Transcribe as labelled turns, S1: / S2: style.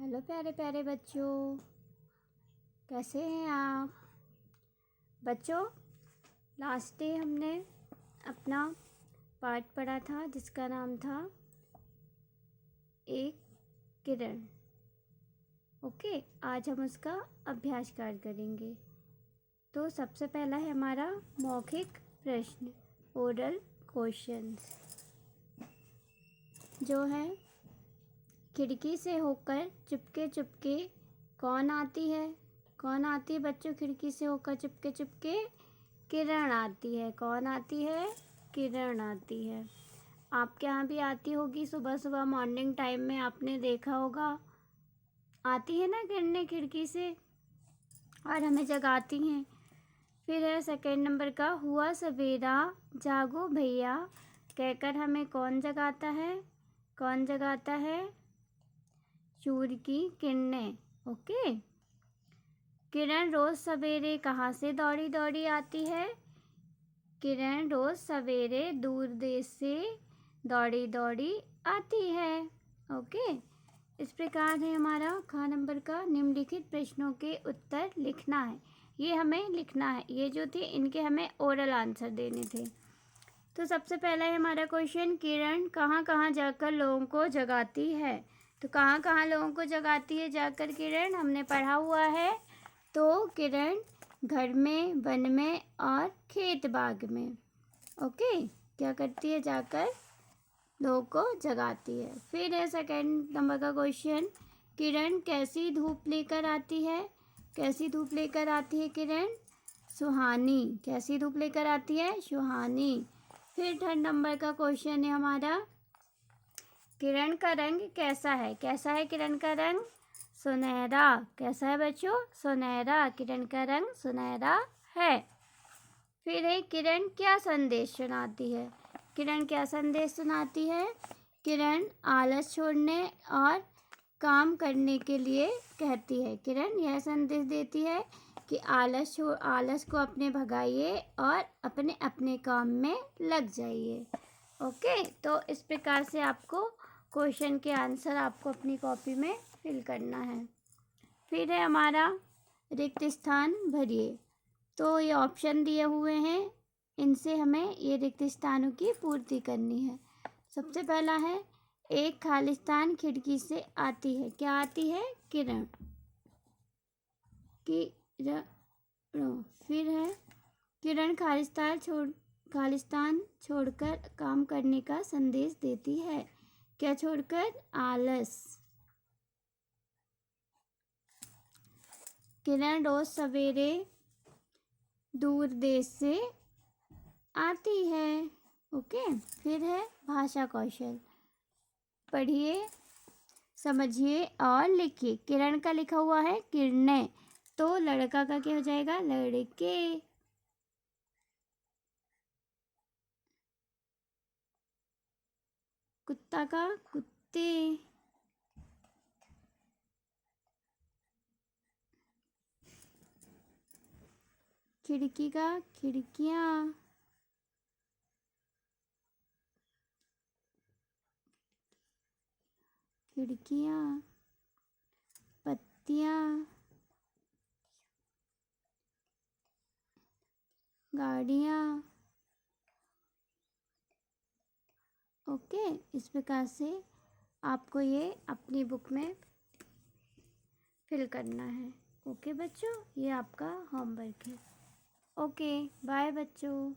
S1: Hello प्यारे प्यारे बच्चों, कैसे हैं आप बच्चों। लास्ट डे हमने अपना पाठ पढ़ा था जिसका नाम था एक किरण। ओके, आज हम उसका अभ्यास कार्य करेंगे। तो सबसे पहला है हमारा मौखिक प्रश्न, ओरल क्वेश्चंस, जो है खिड़की से होकर चुपके चुपके कौन आती है। कौन आती है बच्चों खिड़की से होकर चुपके चुपके? किरण आती है। कौन आती है? किरण आती है। आपके यहाँ भी आती होगी, सुबह सुबह मॉर्निंग टाइम में आपने देखा होगा, आती है ना किरणें खिड़की से और हमें जगाती हैं। फिर है सेकंड नंबर का, हुआ सवेरा जागो भैया कहकर हमें कौन जगाता है? कौन जगाता है? सूर्य की किरणें। ओके, किरण रोज सवेरे कहाँ से दौड़ी दौड़ी आती है? किरण रोज सवेरे दूर देश से दौड़ी दौड़ी आती है। ओके, इस प्रकार है हमारा ख नंबर का, निम्नलिखित प्रश्नों के उत्तर लिखना है। ये हमें लिखना है, ये जो थे इनके हमें ओरल आंसर देने थे। तो सबसे पहला है हमारा क्वेश्चन, किरण कहाँ कहाँ जाकर लोगों को जगाती है? तो कहाँ कहाँ लोगों को जगाती है जाकर किरण? हमने पढ़ा हुआ है। तो किरण घर में, वन में और खेत बाग में। ओके, क्या करती है? जाकर लोगों को जगाती है। फिर है सेकंड नंबर का क्वेश्चन, किरण कैसी धूप लेकर आती है? कैसी धूप लेकर आती है किरण? सुहानी। कैसी धूप लेकर आती है? सुहानी। फिर थर्ड नंबर का क्वेश्चन है हमारा, किरण का रंग कैसा है? कैसा है किरण का रंग? सुनहरा। कैसा है बच्चों? सुनहरा। किरण का रंग सुनहरा है। फिर है, किरण क्या संदेश सुनाती है? किरण क्या संदेश सुनाती है? किरण आलस छोड़ने और काम करने के लिए कहती है। किरण यह संदेश देती है कि आलस को अपने भगाइए और अपने अपने काम में लग जाइए। ओके, तो इस प्रकार से आपको क्वेश्चन के आंसर आपको अपनी कॉपी में फिल करना है। फिर है हमारा रिक्त स्थान भरिए। तो ये ऑप्शन दिए हुए हैं, इनसे हमें ये रिक्त स्थानों की पूर्ति करनी है। सबसे पहला है, एक खालिस्तान खिड़की से आती है। क्या आती है? किरण। फिर है, किरण खालिस्तान छोड़कर काम करने का संदेश देती है। क्या छोड़कर? आलस। किरण रोज सवेरे दूर देश से आती है। ओके, फिर है भाषा कौशल, पढ़िए, समझिए और लिखिए। किरण का लिखा हुआ है किरणें, तो लड़का का क्या हो जाएगा? लड़के। कुत्ता का कुत्ते। खिड़की का खिड़कियाँ। खिड़कियाँ। पत्तियाँ। गाड़ियाँ। ओके, इस प्रकार से आपको ये अपनी बुक में फिल करना है। ओके बच्चों, ये आपका होमवर्क है। ओके, बाय बच्चों।